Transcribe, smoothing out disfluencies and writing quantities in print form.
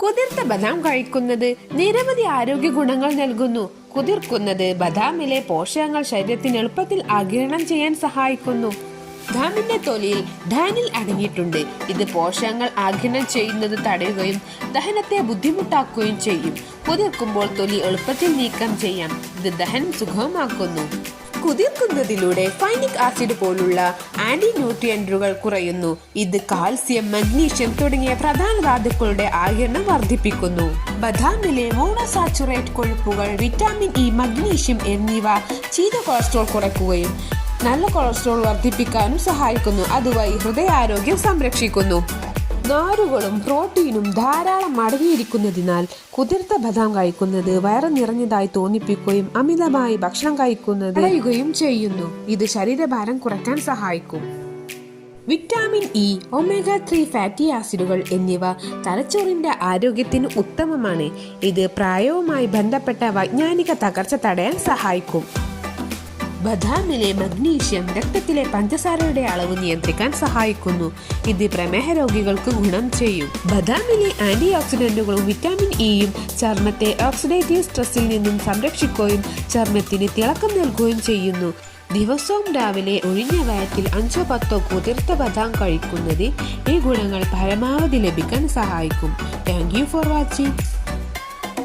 കുതിർത്ത ബദാം കഴിക്കുന്നത് നിരവധി ആരോഗ്യ ഗുണങ്ങൾ നൽകുന്നു. കുതിർക്കുന്നത് ബദാമിലെ പോഷകങ്ങൾ ശരീരത്തിന് എളുപ്പത്തിൽ ആഗിരണം ചെയ്യാൻ സഹായിക്കുന്നു. ബദാമിന്റെ തൊലിയിൽ ധാനിൽ അടങ്ങിയിട്ടുണ്ട്. ഇത് പോഷകങ്ങൾ ആഗിരണം ചെയ്യുന്നത് തടയുകയും ദഹനത്തെ ബുദ്ധിമുട്ടാക്കുകയും ചെയ്യും. കുതിർക്കുമ്പോൾ തൊലി എളുപ്പത്തിൽ നീക്കം ചെയ്യാം. ഇത് ദഹനം സുഗമമാക്കുന്നു. കുതിർക്കുന്നതിലൂടെ ഫൈനിക് ആസിഡ് പോലുള്ള ആന്റി ന്യൂട്രിയന്റുകൾ കുറയുന്നു. ഇത് കാൽസ്യം, മഗ്നീഷ്യം തുടങ്ങിയ പ്രധാന ധാതുക്കളുടെ ആഗിരണം വർദ്ധിപ്പിക്കുന്നു. ബദാമിലെ മോണോസാച്ചുറേറ്റ് കൊഴുപ്പുകൾ വിറ്റാമിൻ ഇ, മഗ്നീഷ്യം എന്നിവ ചീത്ത കൊളസ്ട്രോൾ കുറയ്ക്കുകയും നല്ല കൊളസ്ട്രോൾ വർദ്ധിപ്പിക്കാനും സഹായിക്കുന്നു. അതുവഴി ഹൃദയാരോഗ്യം സംരക്ഷിക്കുന്നു. നാരുകളും പ്രോട്ടീനും ധാരാളം അടങ്ങിയിരിക്കുന്നതിനാൽ കുതിർത്ത ബദാം കഴിക്കുന്നത് വയറ് നിറഞ്ഞതായി തോന്നിപ്പിക്കുകയും അമിതമായി ഭക്ഷണം കഴിക്കുന്നത് തടയുകയും ചെയ്യുന്നു. ഇത് ശരീരഭാരം കുറയ്ക്കാൻ സഹായിക്കും. വിറ്റാമിൻ ഇ, ഒമേഗ 3 ഫാറ്റി ആസിഡുകൾ എന്നിവ തലച്ചോറിന്റെ ആരോഗ്യത്തിന് ഉത്തമമാണ്. ഇത് പ്രായവുമായി ബന്ധപ്പെട്ട വൈജ്ഞാനിക തകർച്ച തടയാൻ സഹായിക്കും. ബദാമിലെ മഗ്നീഷ്യം രക്തത്തിലെ പഞ്ചസാരയുടെ അളവ് നിയന്ത്രിക്കാൻ സഹായിക്കുന്നു. ഇത് പ്രമേഹ രോഗികൾക്ക് ഗുണം ചെയ്യും. ബദാമിലെ ആന്റി ഓക്സിഡന്റുകളും വിറ്റാമിൻ ഇയും ചർമ്മത്തെ ഓക്സിഡേറ്റീവ് സ്ട്രെസ്സിൽ നിന്നും സംരക്ഷിക്കുകയും ചർമ്മത്തിന് തിളക്കം നൽകുകയും ചെയ്യുന്നു. ദിവസവും രാവിലെ ഒഴിഞ്ഞ വയറ്റിൽ 5-10 കുതിർത്ത ബദാം കഴിക്കുന്നത് ഈ ഗുണങ്ങൾ പരമാവധി ലഭിക്കാൻ സഹായിക്കും. Thank you for watching.